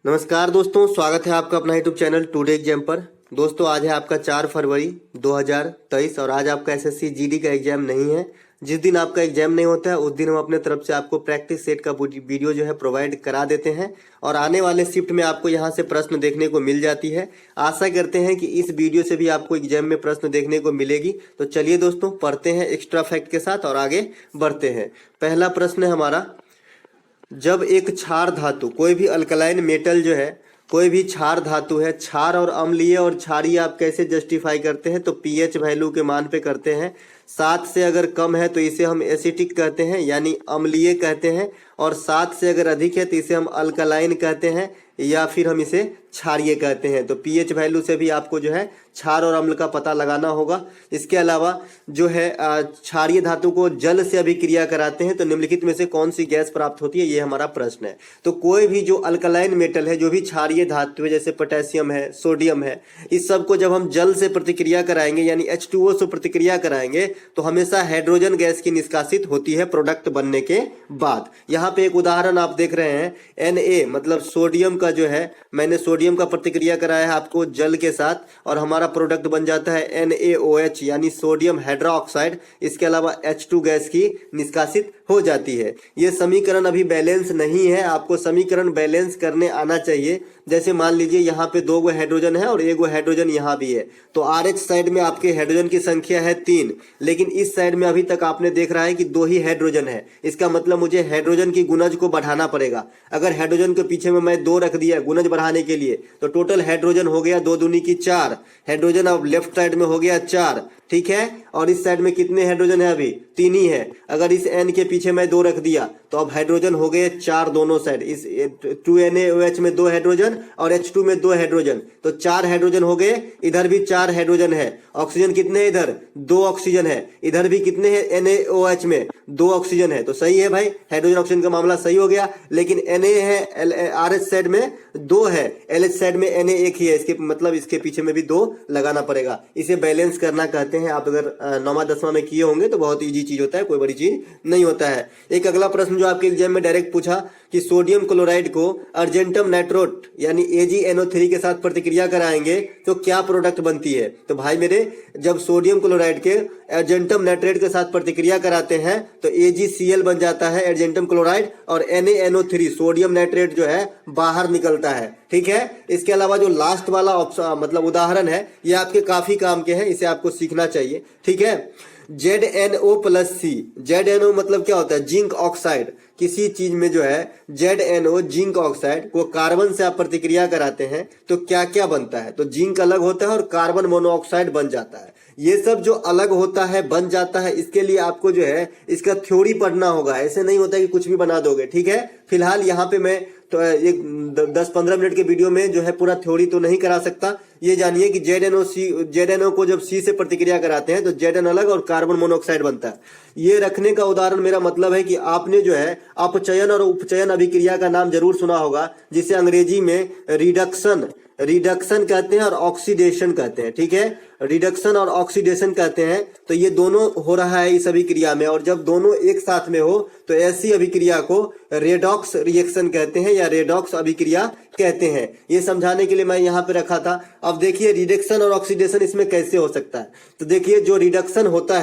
नमस्कार दोस्तों, स्वागत है आपका अपना यूट्यूब चैनल टुडे एग्जाम पर। दोस्तों आज है आपका 4 फरवरी 2023 और आज आपका एसएससी जीडी का एग्जाम नहीं है। जिस दिन आपका एग्जाम नहीं होता है उस दिन हम अपने तरफ से आपको प्रैक्टिस सेट का वीडियो जो है प्रोवाइड करा देते हैं और आने वाले शिफ्ट में आपको यहां से प्रश्न देखने को मिल जाती है। आशा करते हैं कि इस वीडियो से भी आपको एग्जाम में प्रश्न देखने को मिलेगी। तो चलिए दोस्तों पढ़ते हैं एक्स्ट्रा फैक्ट के साथ और आगे बढ़ते हैं। पहला प्रश्न है हमारा, जब एक क्षार धातु कोई भी अल्कलाइन मेटल जो है, कोई भी क्षार धातु है, क्षार और अम्लीय और क्षारीय आप कैसे जस्टिफाई करते हैं? तो पीएच वैल्यू के मान पे करते हैं। 7 से अगर कम है तो इसे हम एसिटिक कहते हैं यानी अम्लीय कहते हैं, और 7 से अगर अधिक है तो इसे हम अल्कलाइन कहते हैं या फिर हम इसे क्षारीय कहते हैं। तो पीएच वैल्यू से भी आपको जो है क्षार और अम्ल का पता लगाना होगा। इसके अलावा जो है क्षारीय धातु को जल से अभिक्रिया कराते हैं तो निम्नलिखित में से कौन सी गैस प्राप्त होती है, ये हमारा प्रश्न है। तो कोई भी जो अल्कलाइन मेटल है, जो भी क्षारीय धातु है, जैसे पोटेशियम है, सोडियम है, इस सब को जब हम जल से प्रतिक्रिया कराएंगे यानी H2O से प्रतिक्रिया कराएंगे तो हमेशा हाइड्रोजन गैस की निष्कासित होती है प्रोडक्ट बनने के बाद। यहाँ पे एक उदाहरण आप देख रहे हैं, Na मतलब सोडियम का जो है, मैंने सोडियम का प्रतिक्रिया कराया है आपको जल के साथ और हमारा प्रोडक्ट बन जाता है NaOH यानी सोडियम हाइड्रोक्साइड। इसके अलावा H2 गैस की निष्कासित हो जाती है। ये समीकरण अभी बैलेंस नहीं है, आपको समीकरण बैलेंस करने आना चाहिए। जैसे मान लीजिए यहाँ पे 2 हाइड्रोजन है और 1 हाइड्रोजन यहाँ भी है, तो RH साइड में आपके हाइड्रोजन की संख्या है 3, लेकिन इस साइड में अभी तक आपने देख रहा है कि 2 ही हाइड्रोजन है। इसका मतलब मुझे हाइड्रोजन की गुणज को बढ़ाना पड़ेगा। अगर हाइड्रोजन के पीछे में मैं 2 रख दिया गुणज बढ़ाने के लिए तो टोटल हाइड्रोजन हो गया 2 दूनी की 4 हाइड्रोजन। अब लेफ्ट साइड में हो गया 4, ठीक है। और इस साइड में कितने हाइड्रोजन है? अभी 3 ही है। अगर इस N के पीछे मैं 2 रख दिया तो अब हाइड्रोजन हो गए 4 दोनों साइड। इस 2NaOH में 2 हाइड्रोजन और H2 में 2 हाइड्रोजन, तो 4 हाइड्रोजन हो गए। इधर भी 4 हाइड्रोजन है। ऑक्सीजन कितने है? इधर 2 ऑक्सीजन है। इधर भी कितने हैं? NaOH में 2 ऑक्सीजन है। तो सही है भाई, हाइड्रोजन ऑक्सीजन का मामला सही हो गया। लेकिन Na है, RH साइड में 2 है, LH साइड में Na 1 ही है। इसके मतलब इसके पीछे में भी 2 लगाना पड़ेगा। इसे बैलेंस करना कहते हैं। आप अगर 9वां 10वां में किए होंगे तो बहुत इजी चीज होता है, कोई बड़ी चीज नहीं होता है। एक अगला प्रश्न जो आपके एग्जाम में डायरेक्ट पूछा कि सोडियम क्लोराइड को अर्जेंटम नाइट्रोट यानी AgNO3 के साथ प्रतिक्रिया कराएंगे तो क्या प्रोडक्ट बनती है? तो भाई मेरे, जब सोडियम क्लोराइड के अर्जेंटम नाइट्रेट के साथ प्रतिक्रिया कराते हैं तो AgCl बन जाता है अर्जेंटम क्लोराइड और NaNO3 सोडियम नाइट्रेट जो है बाहर निकलता है, ठीक है। इसके अलावा जो लास्ट वाला मतलब उदाहरण है, ये आपके काफी काम के हैं, इसे आपको सीखना चाहिए, ठीक है। ZNO+C, ZNO मतलब क्या होता है? Zinc oxide. किसी चीज में जो है ZNO जिंक ऑक्साइड को कार्बन से आप प्रतिक्रिया कराते हैं तो क्या क्या बनता है? तो जिंक अलग होता है और कार्बन मोनोऑक्साइड बन जाता है। ये सब जो अलग होता है बन जाता है, इसके लिए आपको जो है इसका थ्योरी पढ़ना होगा। ऐसे नहीं होता कि कुछ भी बना दोगे, ठीक है। फिलहाल यहाँ पे मैं तो एक 10-15 मिनट के वीडियो में जो है पूरा थ्योरी तो नहीं करा सकता। ये जानिए कि ZNO को जब C से प्रतिक्रिया कराते हैं तो ZN अलग और कार्बन मोनोऑक्साइड बनता है। ये रखने का उदाहरण मेरा मतलब है कि आपने जो है अपचयन और उपचयन अभिक्रिया का नाम जरूर सुना होगा, जिसे अंग्रेजी में रिडक्शन कहते हैं और ऑक्सीडेशन कहते हैं, ठीक है। रिडक्शन और ऑक्सीडेशन कहते हैं। तो ये दोनों हो रहा है इस अभिक्रिया में, और जब दोनों एक साथ में हो तो ऐसी अभिक्रिया को रेडॉक्स रिएक्शन कहते हैं या रेडॉक्स अभिक्रिया कहते हैं। ये समझाने के लिए मैं यहाँ पे रखा था। अब देखिए रिडक्शन और ऑक्सीडेशन इसमें कैसे हो सकता है। तो देखिए जो रिडक्शन होता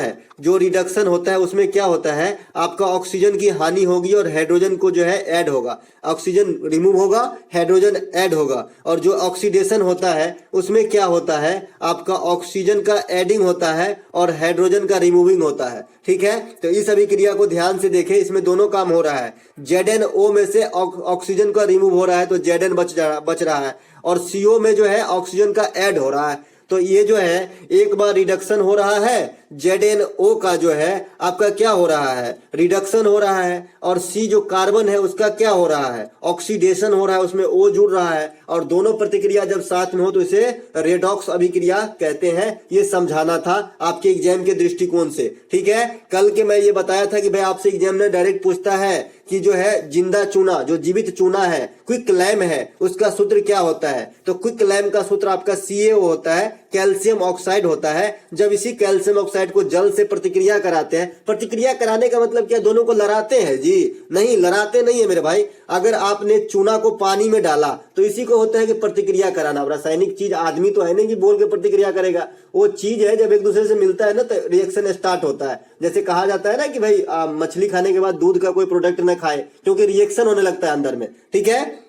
है उसमें क्या होता है, आपका ऑक्सीजन की हानि होगी और हाइड्रोजन को जो है ऐड होगा। ऑक्सीजन रिमूव होगा, हाइड्रोजन ऐड होगा। और जो ऑक्सीडेशन होता है उसमें क्या होता है, आपका ऑक्सीजन का एडिंग होता है और हाइड्रोजन का रिमूविंग होता है, ठीक है। तो इस अभिक्रिया को ध्यान से देखें, इसमें दोनों काम हो रहा है। ZNO में से ऑक्सीजन का रिमूव हो रहा है तो ZN बच रहा है, और CO में जो है ऑक्सीजन का ऐड हो रहा है। तो ये जो है एक बार रिडक्शन हो रहा है, ZNO का जो है आपका क्या हो रहा है, रिडक्शन हो रहा है, और C जो कार्बन है उसका क्या हो रहा है, ऑक्सीडेशन हो रहा है, उसमें O जुड़ रहा है। और दोनों प्रतिक्रिया जब साथ में हो तो इसे रेडॉक्स अभिक्रिया कहते हैं। ये समझाना था आपके एग्जाम के दृष्टिकोण से, ठीक है। कल के मैं ये बताया था कि भाई आपसे एग्जामिनर डायरेक्ट पूछता है कि जो है जिंदा चूना, जो जीवित चूना है, क्विक लैम है, उसका सूत्र क्या होता है? तो क्विक लैम का सूत्र आपका CaO होता है, कैल्शियम ऑक्साइड होता है। जब इसी कैल्शियम ऑक्साइड को जल से प्रतिक्रिया कराते हैं, प्रतिक्रिया कराने का मतलब क्या, दोनों को लड़ाते हैं जी? नहीं, लड़ाते नहीं है मेरे भाई। अगर आपने चूना को पानी में डाला तो इसी को होता है कि प्रतिक्रिया कराना। रासायनिक चीज आदमी तो है नहीं कि बोल के प्रतिक्रिया करेगा, वो चीज है जब एक दूसरे से मिलता है ना तो रिएक्शन स्टार्ट होता है। जैसे कहा जाता है ना कि भाई मछली खाने के बाद दूध का कोई प्रोडक्ट ना खाए, क्योंकि रिएक्शन होने लगता है अंदर में, ठीक है।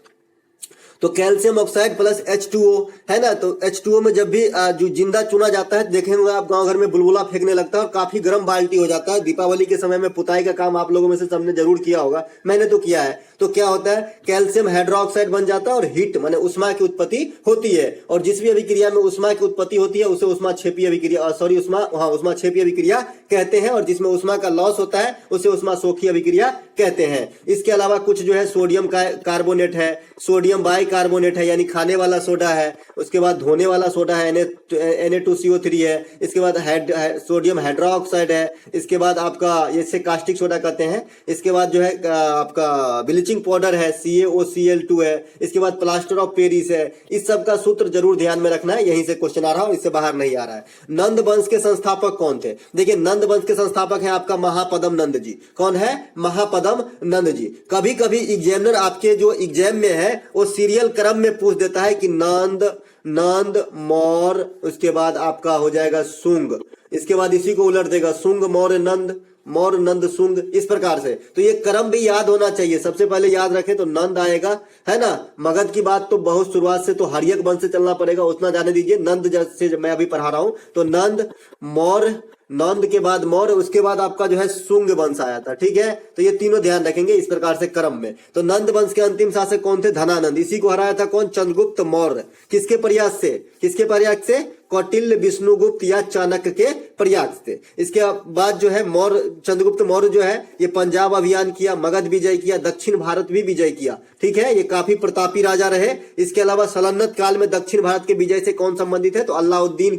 तो कैल्शियम ऑक्साइड प्लस H2O है ना, तो H2O में जब भी जो जिंदा चुना जाता है, देखेंगे आप गांव घर में बुलबुला फेंकने लगता है और काफी गर्म बाल्टी हो जाता है। दीपावली के समय में पुताई का काम आप लोगों में से सबने जरूर किया होगा, मैंने तो किया है। तो क्या होता है, कैल्शियम हाइड्रोक्साइड बन जाता है और हीट माने उष्मा की उत्पत्ति होती है। और जिस भी अभिक्रिया में उष्मा की उत्पत्ति होती है उसे उष्माक्षेपीय अभिक्रिया, उष्माक्षेपीय अभिक्रिया कहते हैं। और जिसमें उष्मा का लॉस होता है उसे उष्माशोषी अभिक्रिया कहते हैं। इसके अलावा कुछ जो है सोडियम कार्बोनेट है, सोडियम बाइकार्बोनेट है यानी खाने वाला सोडा है, उसके बाद धोने वाला सोडा है Na2CO3 है, इसके बाद सोडियम हाइड्रोक्साइड है, इसके बाद आपका जैसे कास्टिक सोडा कहते हैं, इसके बाद जो है आपका ब्लीचिंग पाउडर है CaOCl2 है, इसके बाद प्लास्टर ऑफ पेरिस है। इस सब का सूत्र जरूर ध्यान में रखना है, यहीं से क्वेश्चन आ रहा है और इससे बाहर नहीं आ रहा है। नंद वंश के संस्थापक कौन थे? देखिए नंद वंश के संस्थापक है आपका महापदम नंद जी। कौन है? महापदम नंद जी। कभी कभी एग्जामिनर आपके जो एग्जाम में है वो सीरियल क्रम में पूछ देता है कि नंद मौर्य, उसके बाद आपका हो जाएगा सुंग, इसके बाद इसी को उलट देगा सुंग मौर्य नंद सुंग, इस प्रकार से। तो ये क्रम भी याद होना चाहिए। सबसे पहले याद रखें तो नंद आएगा, है ना। मगध की बात तो बहुत शुरुआत से तो हर्यक वंश से चलना पड़ेगा, उतना जाने दीजिए। नंद जैसे मैं अभी पढ़ा रहा हूं तो नंद मौर्य, नंद के बाद मौर्य, उसके बाद आपका जो है सुंग वंश आया था, ठीक है। तो ये तीनों ध्यान रखेंगे इस प्रकार से क्रम में। तो नंद वंश के अंतिम शासक कौन थे? धनानंद। इसी को हराया था कौन? चंद्रगुप्त मौर्य। किसके प्रयास से? कौटिल्य, विष्णुगुप्त या चाणक्य के प्रयास से। इसके बाद जो है चंद्रगुप्त मौर्य जो है ये पंजाब अभियान किया, मगध विजय किया, दक्षिण भारत भी विजय किया, ठीक है। ये काफी प्रतापी राजा रहे। इसके अलावा सल्तनत काल में दक्षिण भारत के विजय से कौन संबंधित है? तो अलाउद्दीन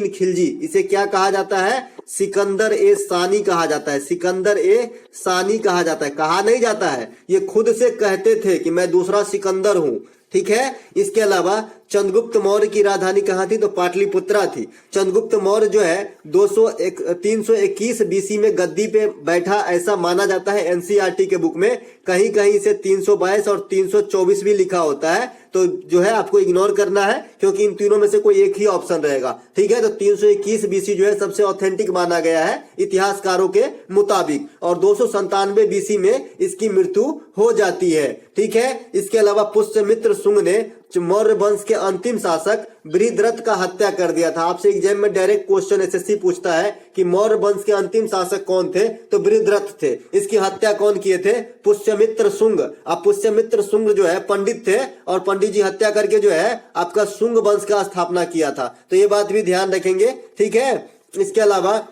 खिलजी। इसे क्या कहा जाता है? सिकंदर ए सानी कहा जाता है। सिकंदर ए सानी कहा जाता है, कहा नहीं जाता है, ये खुद से कहते थे कि मैं दूसरा सिकंदर हूं, ठीक है। इसके अलावा चंद्रगुप्त मौर्य की राजधानी कहाँ थी? तो पाटलिपुत्रा थी। चंद्रगुप्त मौर्य जो है 321 BC में गद्दी पे बैठा ऐसा माना जाता है। एनसीईआरटी के बुक में कहीं कहीं इसे 322 और 324 भी लिखा होता है, तो जो है आपको इग्नोर करना है क्योंकि इन तीनों में से कोई एक ही ऑप्शन रहेगा, ठीक है। तो 321 BC जो है सबसे ऑथेंटिक माना गया है इतिहासकारों के मुताबिक, और 297 BC में इसकी मृत्यु हो जाती है, ठीक है। इसके अलावा पुष्यमित्र शुंग ने मौर्य वंश के अंतिम शासक बृहद्रथ का हत्या कर दिया था। आपसे एग्जाम में डायरेक्ट क्वेश्चन एसएससी पूछता है कि मौर्य वंश के अंतिम शासक कौन थे? तो बृहद्रथ थे। इसकी हत्या कौन किए थे? पुष्यमित्र शुंग। अब पुष्यमित्र शुंग जो है पंडित थे और पंडित जी हत्या करके जो है आपका शुंग वंश का स्थापना किया था। तो ये बात भी ध्यान रखेंगे, ठीक है। इसके अलावा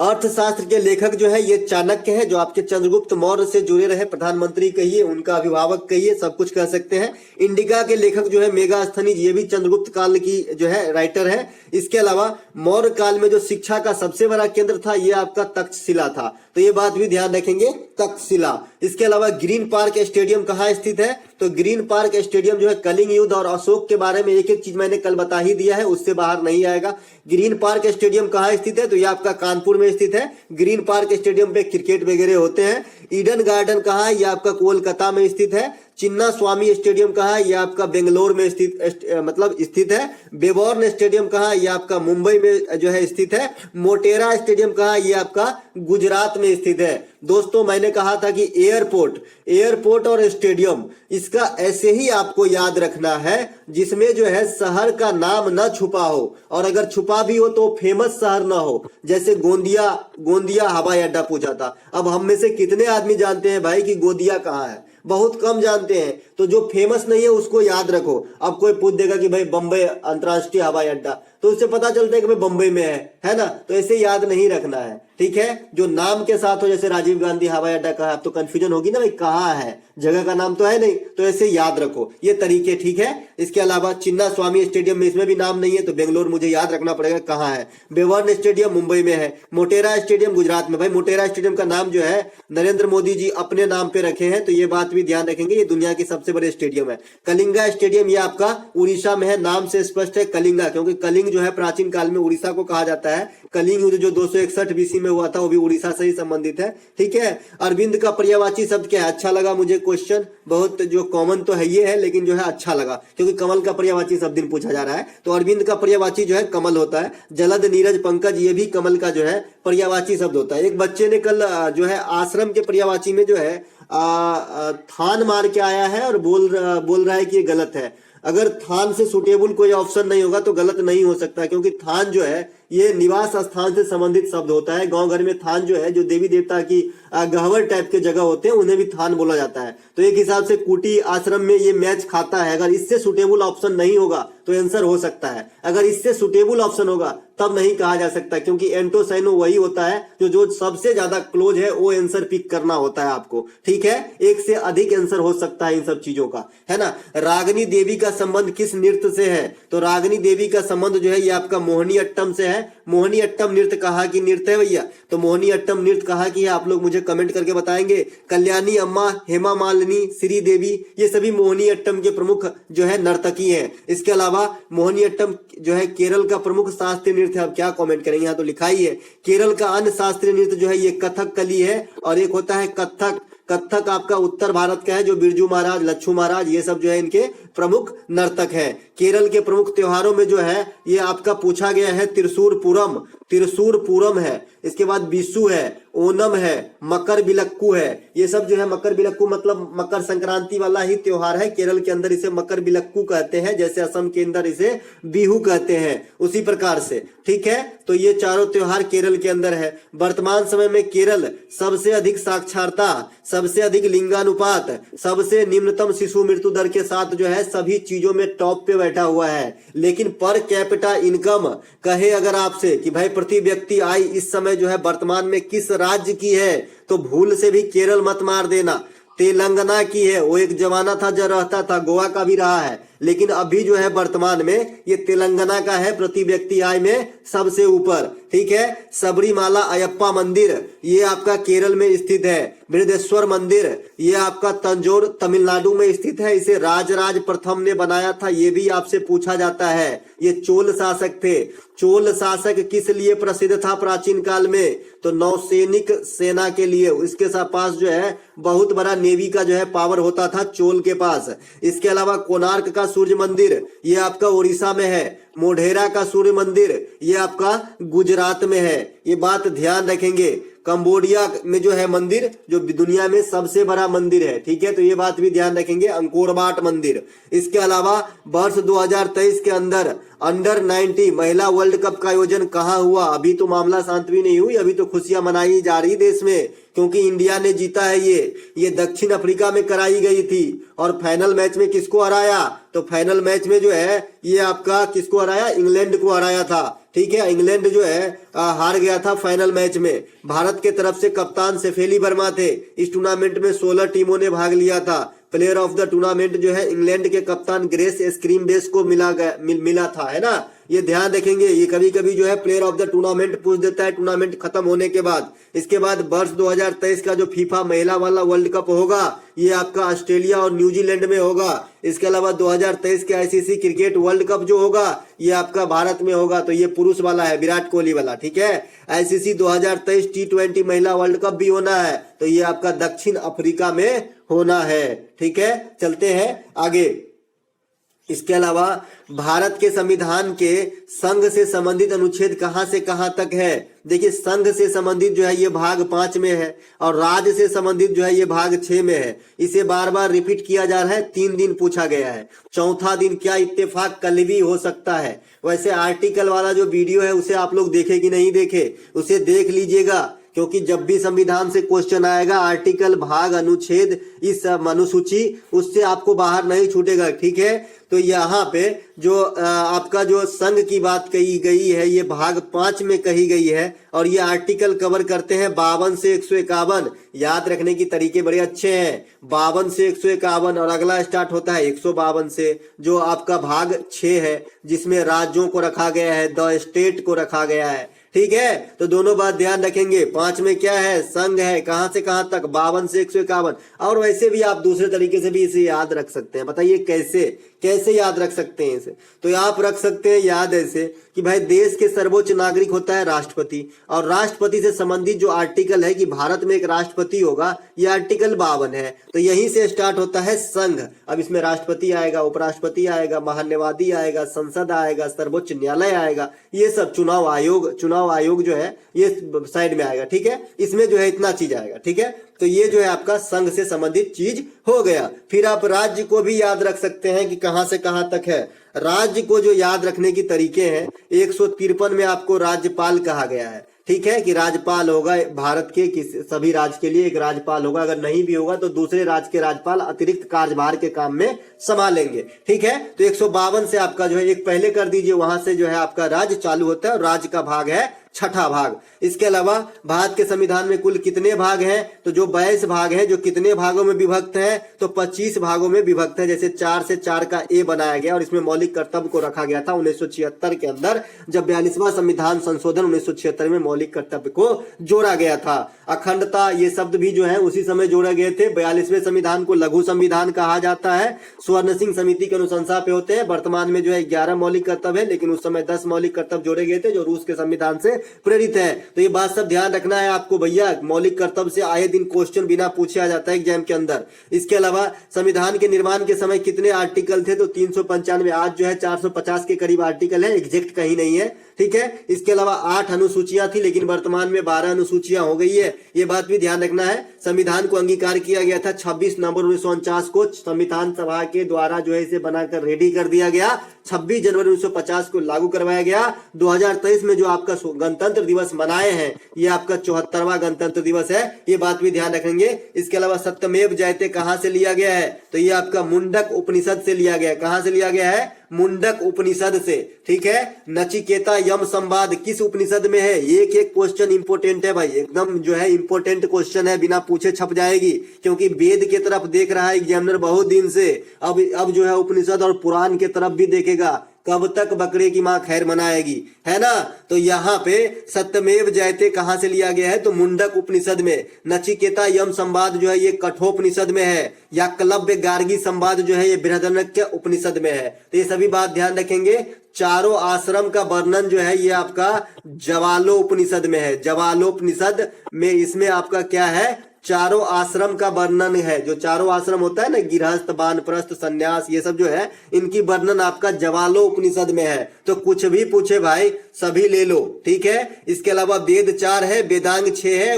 अर्थशास्त्र के लेखक जो है ये चाणक्य है, जो आपके चंद्रगुप्त मौर्य से जुड़े रहे, प्रधानमंत्री कहिए, उनका अभिभावक कहिए, सब कुछ कह सकते हैं। इंडिका के लेखक जो है मेगास्थनीज, ये भी चंद्रगुप्त काल की जो है राइटर है। इसके अलावा मौर्य काल में जो शिक्षा का सबसे बड़ा केंद्र था ये आपका तक्षशिला था, तो ये बात भी ध्यान रखेंगे, तक्षशिला। इसके अलावा ग्रीन पार्क स्टेडियम कहाँ स्थित है? तो ग्रीन पार्क स्टेडियम जो है कलिंग युद्ध और अशोक के बारे में एक एक चीज मैंने कल बता ही दिया है, उससे बाहर नहीं आएगा। ग्रीन पार्क स्टेडियम कहाँ स्थित है? तो ये आपका कानपुर में स्थित है। ग्रीन पार्क स्टेडियम पे क्रिकेट वगैरह होते हैं। ईडन गार्डन कहाँ है? ये आपका कोलकाता में स्थित है। चिन्ना स्वामी स्टेडियम कहाँ है? ये आपका बेंगलोर में स्थित है। बेबॉर्न स्टेडियम कहाँ है? ये आपका मुंबई में जो है स्थित है। मोटेरा स्टेडियम कहाँ है? ये आपका गुजरात में स्थित है। दोस्तों मैंने कहा था कि एयरपोर्ट और स्टेडियम इसका ऐसे ही आपको याद रखना है जिसमें जो है शहर का नाम न छुपा हो, और अगर छुपा भी हो तो फेमस शहर ना हो। जैसे गोंदिया हवाई अड्डा पूछा था। अब हम में से कितने आदमी जानते हैं भाई कि गोंदिया कहाँ है? बहुत कम जानते हैं। तो जो फेमस नहीं है उसको याद रखो। अब कोई पूछ देगा कि भाई बम्बई अंतर्राष्ट्रीय हवाई अड्डा, तो उससे पता चलता है कि भाई बम्बई में है ना, तो ऐसे याद नहीं रखना है, ठीक है। जो नाम के साथ हो, जैसे राजीव गांधी हवाई अड्डा कहा, अब तो कंफ्यूजन होगी ना भाई कहाँ है, जगह का नाम तो है नहीं, तो ऐसे याद रखो ये तरीके, ठीक है। इसके अलावा चिन्ना स्वामी स्टेडियम में, इसमें भी नाम नहीं है तो बेंगलोर मुझे याद रखना पड़ेगा कहाँ है। बेवर्न स्टेडियम मुंबई में है। मोटेरा स्टेडियम गुजरात में। भाई मोटेरा स्टेडियम का नाम जो है नरेंद्र मोदी जी अपने नाम पे रखे हैं, तो ये बात भी ध्यान रखेंगे, ये दुनिया की सबसे बड़े स्टेडियम है। कलिंगा स्टेडियम ये आपका उड़ीसा में है, नाम से स्पष्ट है कलिंगा, क्योंकि कलिंग जो है प्राचीन काल में उड़ीसा को कहा जाता है। कलिंग युद्ध जो 261 बीसी में हुआ था वो भी उड़ीसा से ही संबंधित है, ठीक है। अरविंद का पर्यायवाची शब्द क्या है? अच्छा लगा मुझे क्वेश्चन, बहुत जो कॉमन तो है ये है, लेकिन जो है अच्छा लगा, क्योंकि कमल का पर्यायवाची शब्द दिन पूछा जा रहा है, तो अरविंद का पर्यायवाची जो है कमल होता है। जलद, नीरज, पंकज ये भी कमल का जो है पर्यायवाची शब्द होता है। एक बच्चे ने कल जो है आश्रम के पर्यायवाची में जो है थान मार के आया है और बोल रहा है कि ये गलत है। अगर थान से सुटेबल कोई ऑप्शन नहीं होगा तो गलत नहीं हो सकता, क्योंकि थान जो है ये निवास स्थान से संबंधित शब्द होता है। गांव घर में थान जो है, जो देवी देवता की गहवर टाइप के जगह होते हैं, उन्हें भी थान बोला जाता है। तो एक हिसाब से कुटी आश्रम में ये मैच खाता है। अगर इससे सुटेबल ऑप्शन नहीं होगा तो आंसर हो सकता है, अगर इससे सुटेबल ऑप्शन होगा तब नहीं कहा जा सकता, क्योंकि एंटोसाइनो वही होता है जो सबसे ज्यादा क्लोज है, वो आंसर पिक करना होता है आपको, ठीक है। एक से अधिक आंसर हो सकता है इन सब चीजों का, है ना। रागिनी देवी का संबंध किस नृत्य से है? तो रागिनी देवी का संबंध जो है ये आपका मोहिनी अट्टम से है। मोहिनी अट्टम नृत्य कहा कि नृत्य है भैया? तो मोहिनी अट्टम नृत्य कहा कि है, आप लोग मुझे कमेंट करके बताएंगे। कल्याणी अम्मा, हेमा मालिनी, श्री देवी, ये सभी मोहिनी अट्टम के प्रमुख जो है नर्तकी हैं। इसके अलावा मोहिनी अट्टम जो है केरल का प्रमुख शास्त्रीय नृत्य है। अब क्या कमेंट करेंगे, यहाँ तो लिखा ही है। केरल का अन्य शास्त्रीय नृत्य जो है ये कथकली है, और एक होता है कथक। कथक आपका उत्तर भारत का है, जो बिरजू महाराज, लच्छू महाराज, ये सब जो है इनके प्रमुख नर्तक हैं। केरल के प्रमुख त्योहारों में जो है ये आपका पूछा गया है त्रिशूर पूरम है, इसके बाद बिशु है, ओनम है, मकर बिलक्कू है। ये सब जो है, मकर बिलक्कू मतलब मकर संक्रांति वाला ही त्योहार है। केरल के अंदर इसे मकर बिलक्कू कहते हैं, जैसे असम के अंदर इसे बिहू कहते हैं, उसी प्रकार से, ठीक है। तो ये चारों त्योहार केरल के अंदर है। वर्तमान समय में केरल सबसे अधिक साक्षरता, सबसे अधिक लिंगानुपात, सबसे निम्नतम शिशु मृत्यु दर के साथ जो है सभी चीजों में टॉप पे बैठा हुआ है। लेकिन पर कैपिटा इनकम कहे अगर आपसे कि भाई प्रति व्यक्ति आय इस समय जो है वर्तमान में किस राज्य की है, तो भूल से भी केरल मत मार देना, तेलंगाना की है। वो एक जमाना था जो रहता था, गोवा का भी रहा है, लेकिन अभी जो है वर्तमान में ये तेलंगाना का है प्रति व्यक्ति आय में सबसे ऊपर, ठीक है। सबरीमाला अयप्पा मंदिर ये आपका केरल में स्थित है। बृहदेश्वर मंदिर ये आपका तंजौर तमिलनाडु में स्थित है। इसे राजराज प्रथम ने बनाया था, ये भी आपसे पूछा जाता है। ये चोल शासक थे। चोल शासक किस लिए प्रसिद्ध था प्राचीन काल में? तो नौसैनिक सेना के लिए। इसके पास जो है बहुत बड़ा नेवी का जो है पावर होता था चोल के पास। इसके अलावा कोणार्क का सूर्य मंदिर ये आपका उड़ीसा में है। मोढेरा का सूर्य मंदिर ये आपका गुजरात में है। ये बात ध्यान रखेंगे। कंबोडिया में जो है मंदिर जो दुनिया में सबसे बड़ा मंदिर है, ठीक है, तो ये बात भी ध्यान रखेंगे, अंकोर वाट मंदिर। इसके अलावा वर्ष 2023 के अंदर अंडर 90 महिला वर्ल्ड कप का आयोजन कहाँ हुआ? अभी तो मामला शांत भी नहीं हुई, अभी तो खुशियां मनाई जा रही देश में, क्योंकि इंडिया ने जीता है। ये दक्षिण अफ्रीका में कराई गई थी। और फाइनल मैच में किसको हराया? तो फाइनल मैच में जो है ये आपका किसको हराया? इंग्लैंड को हराया था, ठीक है। इंग्लैंड जो है हार गया था फाइनल मैच में। भारत के तरफ से कप्तान सेफेली वर्मा थे। इस टूर्नामेंट में 16 टीमों ने भाग लिया था। प्लेयर ऑफ द टूर्नामेंट जो है इंग्लैंड के कप्तान ग्रेस स्क्रीमबेस को मिला था, है ना। ये ध्यान रखेंगे। ये कभी कभी जो है प्लेयर ऑफ द टूर्नामेंट पूछ देता है टूर्नामेंट खत्म होने के बाद। इसके बाद वर्ष 2023 का जो फीफा महिला वाला वर्ल्ड कप होगा ये आपका ऑस्ट्रेलिया और न्यूजीलैंड में होगा। इसके अलावा 2023 के आईसीसी क्रिकेट वर्ल्ड कप जो होगा ये आपका भारत में होगा। तो ये पुरुष वाला है, विराट कोहली वाला, ठीक है। आईसीसी 2023 T20 महिला वर्ल्ड कप भी होना है, तो ये आपका दक्षिण अफ्रीका में होना है, ठीक है। चलते हैं आगे। इसके अलावा भारत के संविधान के संघ से संबंधित अनुच्छेद कहां से कहां तक है? देखिए, संघ से संबंधित जो है ये भाग 5 में है, और राज्य से संबंधित जो है ये भाग 6 में है। इसे बार बार रिपीट किया जा रहा है। 3 दिन पूछा गया है। चौथा दिन क्या इत्तेफाक कल भी हो सकता है? वैसे आर्टिकल वाला जो वीडियो है उसे आप लोग देखे कि नहीं देखे, उसे देख लीजिएगा क्योंकि जब भी संविधान से क्वेश्चन आएगा आर्टिकल, भाग, अनुच्छेद, इस अनुसूची, उससे आपको बाहर नहीं छूटेगा। ठीक है, तो यहाँ पे जो आपका जो संघ की बात कही गई है ये भाग 5 में कही गई है और ये आर्टिकल कवर करते हैं 52 से 151। याद रखने की तरीके बड़े अच्छे हैं। 52 से 151 और अगला स्टार्ट होता है 152 से, जो आपका भाग 6 है जिसमें राज्यों को रखा गया है, द स्टेट को रखा गया है। ठीक है, तो दोनों बात ध्यान रखेंगे। 5 में क्या है, संघ है, कहां से कहां तक, 52 से 151। और वैसे भी आप दूसरे तरीके से भी इसे याद रख सकते हैं। बताइए कैसे कैसे याद रख सकते हैं इसे? तो आप रख सकते हैं याद ऐसे कि भाई देश के सर्वोच्च नागरिक होता है राष्ट्रपति, और राष्ट्रपति से संबंधित जो आर्टिकल है कि भारत में एक राष्ट्रपति होगा, ये आर्टिकल 52 है। तो यहीं से स्टार्ट होता है संघ। अब इसमें राष्ट्रपति आएगा, उपराष्ट्रपति आएगा, महान्यायवादी आएगा, संसद आएगा, सर्वोच्च न्यायालय आएगा, ये सब चुनाव आयोग जो है ये साइड में आएगा। ठीक है, इसमें जो है इतना चीज आएगा। ठीक है, तो ये जो है आपका संघ से संबंधित चीज हो गया। फिर आप राज्य को भी याद रख सकते हैं कि कहां से कहां तक है। राज्य को जो याद रखने की तरीके हैं, 153 में आपको राज्यपाल कहा गया है। ठीक है, कि राज्यपाल होगा भारत के सभी राज्य के लिए एक राज्यपाल होगा, अगर नहीं भी होगा तो दूसरे राज्य के राज्यपाल अतिरिक्त कार्यभार के काम में संभालेंगे। ठीक है, तो 152 से आपका जो है एक पहले कर दीजिए, वहां से जो है आपका राज्य चालू होता है और राज्य का भाग है 6ठा भाग। इसके अलावा भारत के संविधान में कुल कितने भाग हैं, तो जो 22 भाग हैं, जो कितने भागों में विभक्त हैं, तो 25 भागों में विभक्त है। जैसे 4 से 4 का ए बनाया गया और इसमें मौलिक कर्तव्य को रखा गया था 1976 के अंदर, जब 42वां संविधान संशोधन 1976 में मौलिक कर्तव्य को जोड़ा गया था। अखंडता ये शब्द भी जो है उसी समय जोड़े गए थे। 42वें संविधान को लघु संविधान कहा जाता है। स्वर्ण सिंह समिति के अनुशंसा पे होते हैं। वर्तमान में जो है 11 मौलिक कर्तव्य है, लेकिन उस समय 10 मौलिक कर्तव्य जोड़े गए थे जो रूस के संविधान से प्रेरित है। तो ये बात सब ध्यान रखना है आपको भैया। मौलिक कर्तव्य से आए दिन क्वेश्चन बिना पूछे आ जाता है एग्जाम के अंदर। इसके अलावा संविधान के निर्माण के समय कितने आर्टिकल थे, तो 395। आज जो है 450 के करीब आर्टिकल है, एग्जैक्ट कहीं नहीं है। ठीक है, इसके अलावा 8 अनुसूचियां थी, लेकिन वर्तमान में 12 अनुसूचियां हो गई है। ये बात भी ध्यान रखना है। संविधान को अंगीकार किया गया था 26 नवंबर 1949 को, संविधान सभा के द्वारा जो है इसे बनाकर रेडी कर दिया गया। 26 जनवरी 1950 को लागू करवाया गया। 2023 में जो आपका गणतंत्र दिवस मनाए हैं, ये आपका 74वां गणतंत्र दिवस है। ये बात भी ध्यान रखेंगे। इसके अलावा सत्यमेव जयते कहां से लिया गया है, तो ये आपका मुंडक उपनिषद से लिया गया है। कहां से लिया गया है, मुंडक उपनिषद से। ठीक है, नचिकेता यम संवाद किस उपनिषद में है, एक एक क्वेश्चन इंपोर्टेंट है भाई, एकदम जो है इंपोर्टेंट क्वेश्चन है, बिना पूछे छप जाएगी, क्योंकि वेद के तरफ देख रहा है एग्जामिनर बहुत दिन से। अब जो है उपनिषद और पुराण के तरफ भी देखेगा। कब तक बकरे की माँ खैर मनाएगी, है ना। तो यहाँ पे सत्यमेव जयते कहां से लिया गया है, तो मुंडक उपनिषद में। नचिकेता यम संवाद जो है ये कठोपनिषद में है, या कलव्य गार्गी संवाद जो है ये बृहदारण्यक उपनिषद में है। तो ये सभी बात ध्यान रखेंगे। चारों आश्रम का वर्णन जो है ये आपका जवालोपनिषद में है। जवालोपनिषद में इसमें आपका क्या है, चारों आश्रम का वर्णन है। जो चारों आश्रम होता है ना, गृहस्थ, वानप्रस्थ, सन्यास, ये सब जो है इनकी वर्णन आपका जवालोपनिषद में है। तो कुछ भी पूछे भाई सभी ले लो। ठीक है, इसके अलावा वेद 4 है, वेदांग 6 है,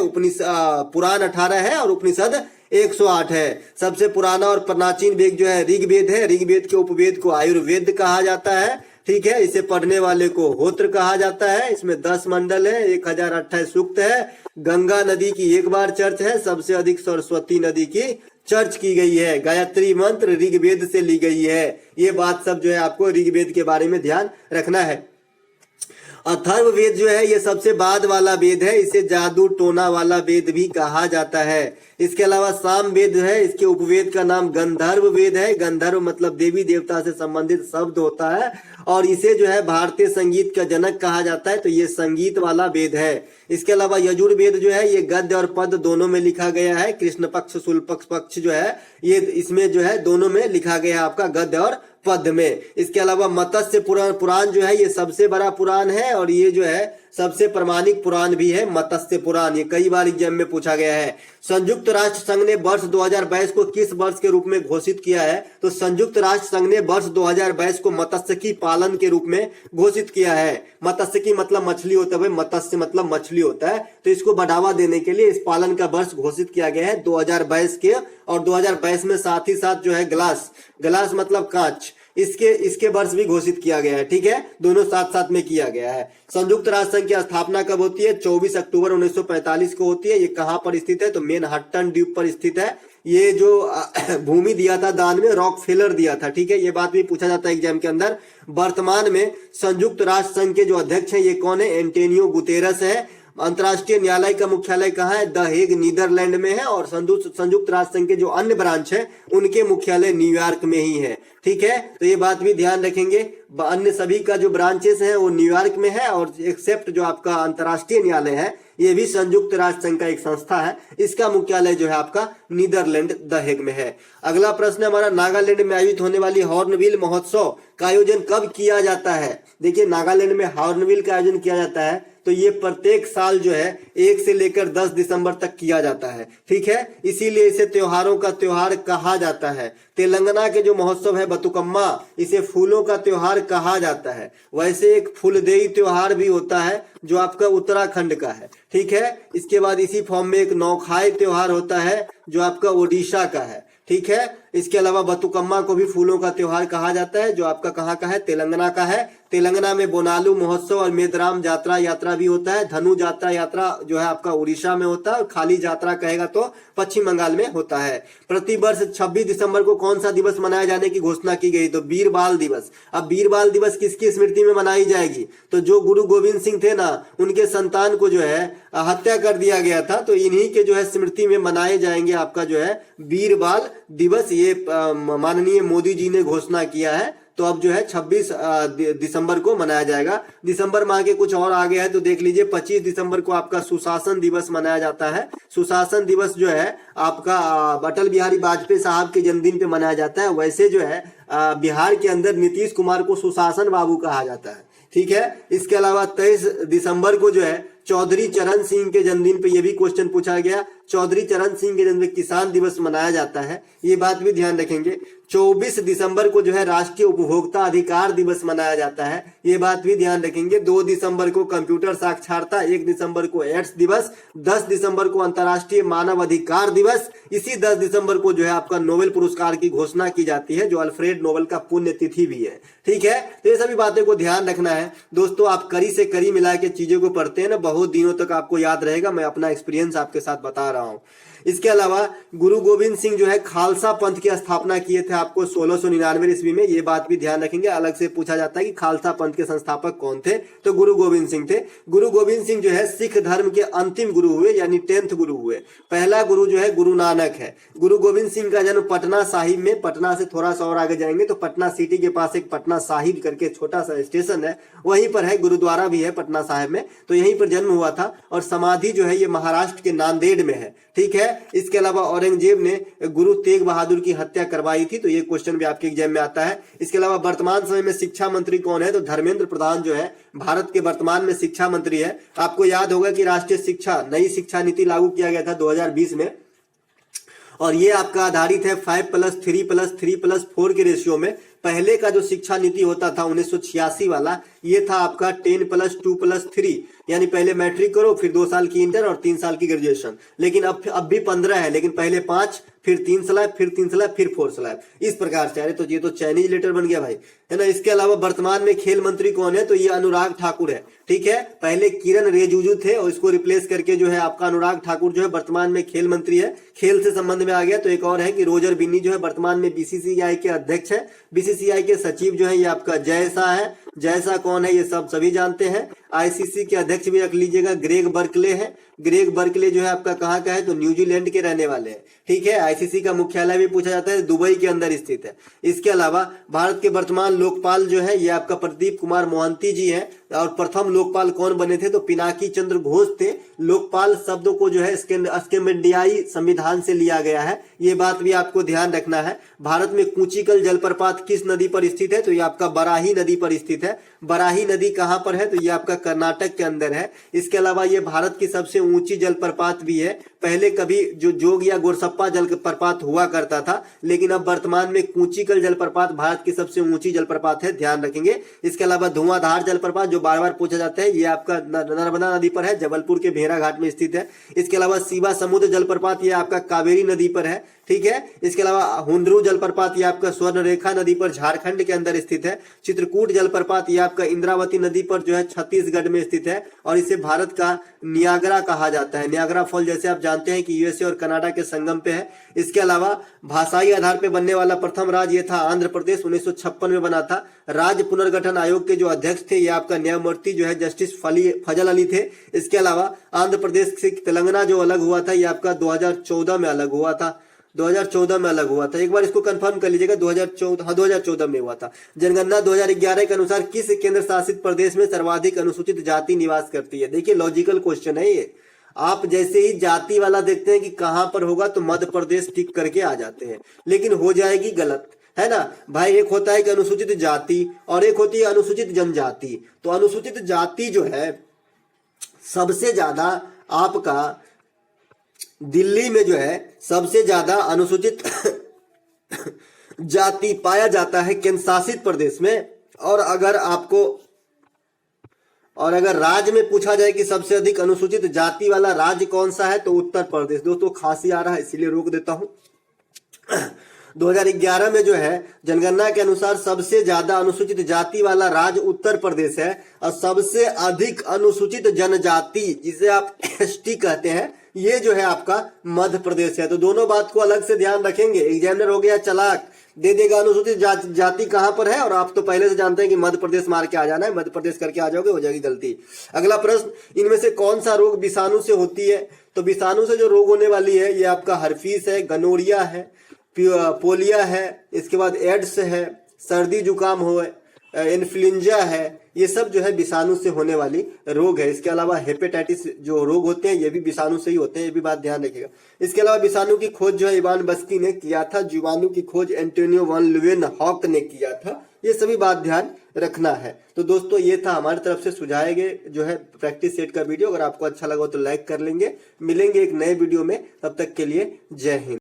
पुराण 18 है और उपनिषद 108 है। सबसे पुराना और प्राचीन वेद जो है ऋग्वेद है। ऋग्वेद के उपवेद को आयुर्वेद कहा जाता है। ठीक है, इसे पढ़ने वाले को होत्र कहा जाता है। इसमें 10 मंडल है, 1028 सूक्त है। गंगा नदी की एक बार चर्च है, सबसे अधिक सरस्वती नदी की चर्च की गई है। गायत्री मंत्र ऋग्वेद से ली गई है। ये बात सब जो है आपको ऋग्वेद के बारे में ध्यान रखना है। अथर्ववेद जो है ये सबसे बाद वाला वेद है, इसे जादू टोना वाला वेद भी कहा जाता है। इसके अलावा साम वेद है, इसके उपवेद का नाम गंधर्व वेद है। गंधर्व मतलब देवी देवता से संबंधित शब्द होता है और इसे जो है भारतीय संगीत का जनक कहा जाता है। तो ये संगीत वाला वेद है। इसके अलावा यजुर्वेद जो है ये गद्य और पद दोनों में लिखा गया है। कृष्ण पक्ष शूल पक्ष जो है ये इसमें जो है दोनों में लिखा गया है आपका गद्य और पद में। इसके अलावा मत्स्य पुराण जो है ये सबसे बड़ा पुराण है और ये जो है सबसे प्रमाणिक पुराण भी है, मत्स्य पुराण। ये कई बार एग्जाम में पूछा गया है। संयुक्त राष्ट्र संघ ने वर्ष 2022 को किस वर्ष के रूप में घोषित किया है, तो संयुक्त राष्ट्र संघ ने वर्ष 2022 को मत्स्यकी पालन के रूप में घोषित किया है। मत्स्यकी मतलब मछली होता है, मत्स्य मतलब मछली होता है। तो इसको बढ़ावा देने के लिए इस पालन का वर्ष घोषित किया गया है 2022 के। और 2022 में साथ ही साथ जो है ग्लास मतलब कांच, इसके इसके वर्ष भी घोषित किया गया है। ठीक है, दोनों साथ साथ में किया गया है। संयुक्त राष्ट्र संघ की स्थापना कब होती है? 24 अक्टूबर 1945 को होती है। ये कहां पर स्थित है? तो मैनहट्टन द्वीप पर स्थित है। ये जो भूमि दिया था दान में, रॉकफेलर दिया था। ठीक है, ये बात भी पूछा जाता है एग्जाम के अंदर। वर्तमान में संयुक्त राष्ट्र संघ के जो अध्यक्ष हैं ये कौन है? एंटोनियो गुतेरस है। अंतर्राष्ट्रीय न्यायालय का मुख्यालय कहाँ है? द हेग नीदरलैंड में है। और संयुक्त राष्ट्र संघ के जो अन्य ब्रांच है उनके मुख्यालय न्यूयॉर्क में ही है। ठीक है, तो ये बात भी ध्यान रखेंगे। अन्य सभी का जो ब्रांचेस है वो न्यूयॉर्क में है, और एक्सेप्ट जो आपका अंतर्राष्ट्रीय न्यायालय है ये भी संयुक्त राष्ट्र संघ का एक संस्था है। इसका मुख्यालय जो है आपका नीदरलैंड द हेग में है। अगला प्रश्न हमारा, नागालैंड में आयोजित होने वाली हॉर्नबिल महोत्सव का आयोजन कब किया जाता है? देखिए, नागालैंड में हॉर्नबिल का आयोजन किया जाता है तो ये प्रत्येक साल जो है 1 से लेकर 10 दिसंबर तक किया जाता है। ठीक है, इसीलिए इसे त्योहारों का त्योहार कहा जाता है। तेलंगाना के जो महोत्सव है बतुकम्मा, इसे फूलों का त्योहार कहा जाता है। वैसे एक फूलदेई त्योहार भी होता है जो आपका उत्तराखंड का है। ठीक है, इसके बाद इसी फॉर्म में एक नौखाई त्योहार होता है जो आपका ओडिशा का है। ठीक है, इसके अलावा बतुकम्मा को भी फूलों का त्योहार कहा जाता है, जो आपका कहाँ का है? तेलंगाना का है। तेलंगाना में बोनालू महोत्सव और मेदराम यात्रा भी होता है। धनु यात्रा जो है आपका उड़ीसा में होता है, और खाली यात्रा कहेगा तो पश्चिम बंगाल में होता है। प्रतिवर्ष 26 दिसंबर को कौन सा दिवस मनाए जाने की घोषणा की गई? तो वीर बाल दिवस। अब वीर बाल दिवस किसकी स्मृति में मनाई जाएगी? तो जो गुरु गोविंद सिंह थे ना, उनके संतान को जो है हत्या कर दिया गया था, तो इन्हीं के जो है स्मृति में मनाए जाएंगे आपका जो है वीर बाल दिवस। ये माननीय मोदी जी ने घोषणा किया है। तो अब जो है 26 दिसंबर को मनाया जाएगा। दिसंबर माह के कुछ और आगे है तो देख लीजिए, 25 दिसंबर को आपका सुशासन दिवस मनाया जाता है। सुशासन दिवस जो है आपका अटल बिहारी वाजपेयी साहब के जन्मदिन पे मनाया जाता है। वैसे जो है बिहार के अंदर नीतीश कुमार को सुशासन बाबू कहा जाता है। ठीक है, इसके अलावा 23 दिसंबर को जो है चौधरी चरण सिंह के जन्मदिन पे ये भी क्वेश्चन पूछा गया। चौधरी चरण सिंह के जन्मदिन किसान दिवस मनाया जाता है, ये बात भी ध्यान रखेंगे। 24 दिसंबर को जो है राष्ट्रीय उपभोक्ता अधिकार दिवस मनाया जाता है, ये बात भी ध्यान रखेंगे। 2 दिसंबर को कंप्यूटर साक्षरता, 1 दिसंबर को एड्स दिवस, 10 दिसंबर को अंतर्राष्ट्रीय मानव अधिकार दिवस। इसी 10 दिसंबर को जो है आपका नोबेल पुरस्कार की घोषणा की जाती है, जो अल्फ्रेड नोबेल का पुण्यतिथि भी है। ठीक है, तो ये सभी बातें को ध्यान रखना है दोस्तों। आप करी से करी मिला के चीजों को पढ़ते हैं ना, बहुत दिनों तक आपको याद रहेगा। मैं अपना एक्सपीरियंस आपके साथ बता रहा हूं। इसके अलावा गुरु गोविंद सिंह जो है खालसा पंथ की स्थापना किए थे आपको 1699 ईस्वी में, ये बात भी ध्यान रखेंगे। अलग से पूछा जाता है कि खालसा पंथ के संस्थापक कौन थे, तो गुरु गोविंद सिंह थे। गुरु गोविंद सिंह जो है सिख धर्म के अंतिम गुरु हुए, यानी 10th गुरु हुए। पहला गुरु जो है गुरु नानक है। गुरु गोविंद सिंह का जन्म पटना साहिब में, पटना से थोड़ा सा और आगे जाएंगे तो पटना सिटी के पास एक पटना साहिब करके छोटा सा स्टेशन है, वहीं पर है, गुरुद्वारा भी है पटना साहिब में, तो यहीं पर जन्म हुआ था। और समाधि जो है ये महाराष्ट्र के नांदेड़ में है। ठीक है, इसके अलावा औरंगजेब ने गुरु तेग बहादुर की हत्या करवाई थी, तो ये क्वेश्चन भी आपके एग्जाम में आता है। इसके अलावा वर्तमान समय में शिक्षा मंत्री कौन है? तो धर्मेंद्र प्रधान जो है भारत के वर्तमान में शिक्षा मंत्री है। आपको याद होगा कि राष्ट्रीय शिक्षा नई शिक्षा नीति लागू किया गया था 2020 में, और ये आपका आधारित है 5+3+3+4 के रेशियो में। पहले का जो शिक्षा नीति होता था 1986 वाला, ये था आपका 10+2+3, यानी पहले मैट्रिक करो, फिर 2 साल की इंटर और 3 साल की ग्रेजुएशन। लेकिन अब भी 15 है, लेकिन पहले 5, फिर 3 स्लैब, फिर 3 स्लैब, फिर 4 स्लैब, इस प्रकार से। अरे तो ये तो चाइनीज लेटर बन गया भाई, है ना। इसके अलावा वर्तमान में खेल मंत्री कौन है? तो ये अनुराग ठाकुर है। ठीक है, पहले किरण रिजिजू थे और इसको रिप्लेस करके जो है आपका अनुराग ठाकुर जो है वर्तमान में खेल मंत्री है। खेल से संबंध में आ गया तो एक और है कि रोजर बिन्नी जो है वर्तमान में बीसीसीआई के अध्यक्ष है। बीसीसीआई के सचिव जो है ये आपका जय शाह है। जय शाह कौन है? ये सब सभी जानते हैं। आईसीसी के अध्यक्ष भी रख लीजिएगा, ग्रेग बर्कले है। ग्रेग बर्कले जो है आपका कहाँ का है? तो न्यूजीलैंड के रहने वाले हैं। ठीक है, आईसीसी का मुख्यालय भी पूछा जाता है, दुबई के अंदर स्थित है। इसके अलावा भारत के वर्तमान लोकपाल जो है ये आपका प्रदीप कुमार मोहंती जी हैं। और प्रथम लोकपाल कौन बने थे? तो पिनाकी चंद्र घोष थे। लोकपाल शब्द को जो है स्कैंडिनेवियाई संविधान से लिया गया है, ये बात भी आपको ध्यान रखना है। भारत में कूचिकल जलप्रपात किस नदी पर स्थित है? तो ये आपका बराही नदी पर स्थित है। बराही नदी कहाँ पर है? तो ये आपका कर्नाटक के अंदर है। इसके अलावा ये भारत की सबसे ऊंची जलप्रपात भी है। पहले कभी जो जोग या गोरसप्पा जलप्रपात हुआ करता था, लेकिन अब वर्तमान में कूचिकल जलप्रपात भारत की सबसे ऊंची जलप्रपात है, ध्यान रखेंगे। इसके अलावा धुआंधार जलप्रपात जो बार बार पूछा जाता है, ये आपका नर्मदा नदी पर है, जबलपुर के भेड़ा घाट में स्थित है। इसके अलावा शिवा समुद्र जलप्रपात ये आपका कावेरी नदी पर है। ठीक है। इसके अलावा हुंडरू जलप्रपात ये आपका स्वर्ण रेखा नदी पर झारखंड के अंदर स्थित है। चित्रकूट जलप्रपात ये आपका इंद्रावती नदी पर जो है छत्तीसगढ़ में स्थित है और इसे भारत का नियाग्रा कहा जाता है। नियाग्रा फॉल जैसे आप जानते हैं कि यूएसए और कनाडा के संगम पे है। इसके अलावा भाषाई आधार पर बनने वाला प्रथम राज्य ये था आंध्र प्रदेश, 1956 में बना था। राज्य पुनर्गठन आयोग के जो अध्यक्ष थे ये आपका न्यायमूर्ति जो है जस्टिस फजल अली थे। इसके अलावा आंध्र प्रदेश से तेलंगाना जो अलग हुआ था ये आपका 2014 में अलग हुआ था। 2014 में अलग हुआ था। एक बार इसको कंफर्म कर लीजिएगा, 2014 में हुआ था। जनगणना 2011 के अनुसार किस केंद्र शासित प्रदेश में सर्वाधिक अनुसूचित जाति निवास करती है? देखिए लॉजिकल क्वेश्चन है ये। आप जैसे ही जाति वाला देखते हैं कि कहां पर होगा तो मध्य प्रदेश टिक करके आ जाते हैं, लेकिन हो जाएगी गलत, है ना भाई। एक होता है कि अनुसूचित जाति और एक होती है अनुसूचित जनजाति। तो अनुसूचित जाति जो है सबसे ज्यादा आपका दिल्ली में जो है सबसे ज्यादा अनुसूचित जाति पाया जाता है केंद्र शासित प्रदेश में। और अगर राज्य में पूछा जाए कि सबसे अधिक अनुसूचित जाति वाला राज्य कौन सा है तो उत्तर प्रदेश। दोस्तों खांसी आ रहा है इसीलिए रोक देता हूं। 2011 में जो है जनगणना के अनुसार सबसे ज्यादा अनुसूचित जाति वाला राज्य उत्तर प्रदेश है और सबसे अधिक अनुसूचित जनजाति जिसे आप एसटी कहते हैं ये जो है आपका मध्य प्रदेश है। तो दोनों बात को अलग से ध्यान रखेंगे। एग्जामिनर हो गया चालाक, दे देगा अनुसूचित जाति कहां पर है और आप तो पहले से जानते हैं कि मध्य प्रदेश मार के आ जाना है, मध्य प्रदेश करके आ जाओगे, हो जाएगी गलती। अगला प्रश्न, इनमें से कौन सा रोग विषाणु से होती है? तो विषाणु से जो रोग होने वाली है ये आपका हर्पीस है, गनोरिया है, पोलिया है, इसके बाद एड्स है, सर्दी जुकाम हो, इन्फ्लुएंजा है, ये सब जो है विषाणु से होने वाली रोग है। इसके अलावा हेपेटाइटिस जो रोग होते हैं ये भी विषाणु से ही होते हैं, ये भी बात ध्यान रखिएगा। इसके अलावा विषाणु की खोज जो है इवान बस्की ने किया था, जीवाणु की खोज एंटोनियो वन ल्यूवेनहॉक ने किया था। ये सभी बात ध्यान रखना है। तो दोस्तों ये था हमारी तरफ से सुझाए गए जो है प्रैक्टिस सेट का वीडियो। अगर आपको अच्छा लगा तो लाइक कर लेंगे। मिलेंगे एक नए वीडियो में, तब तक के लिए जय हिंद।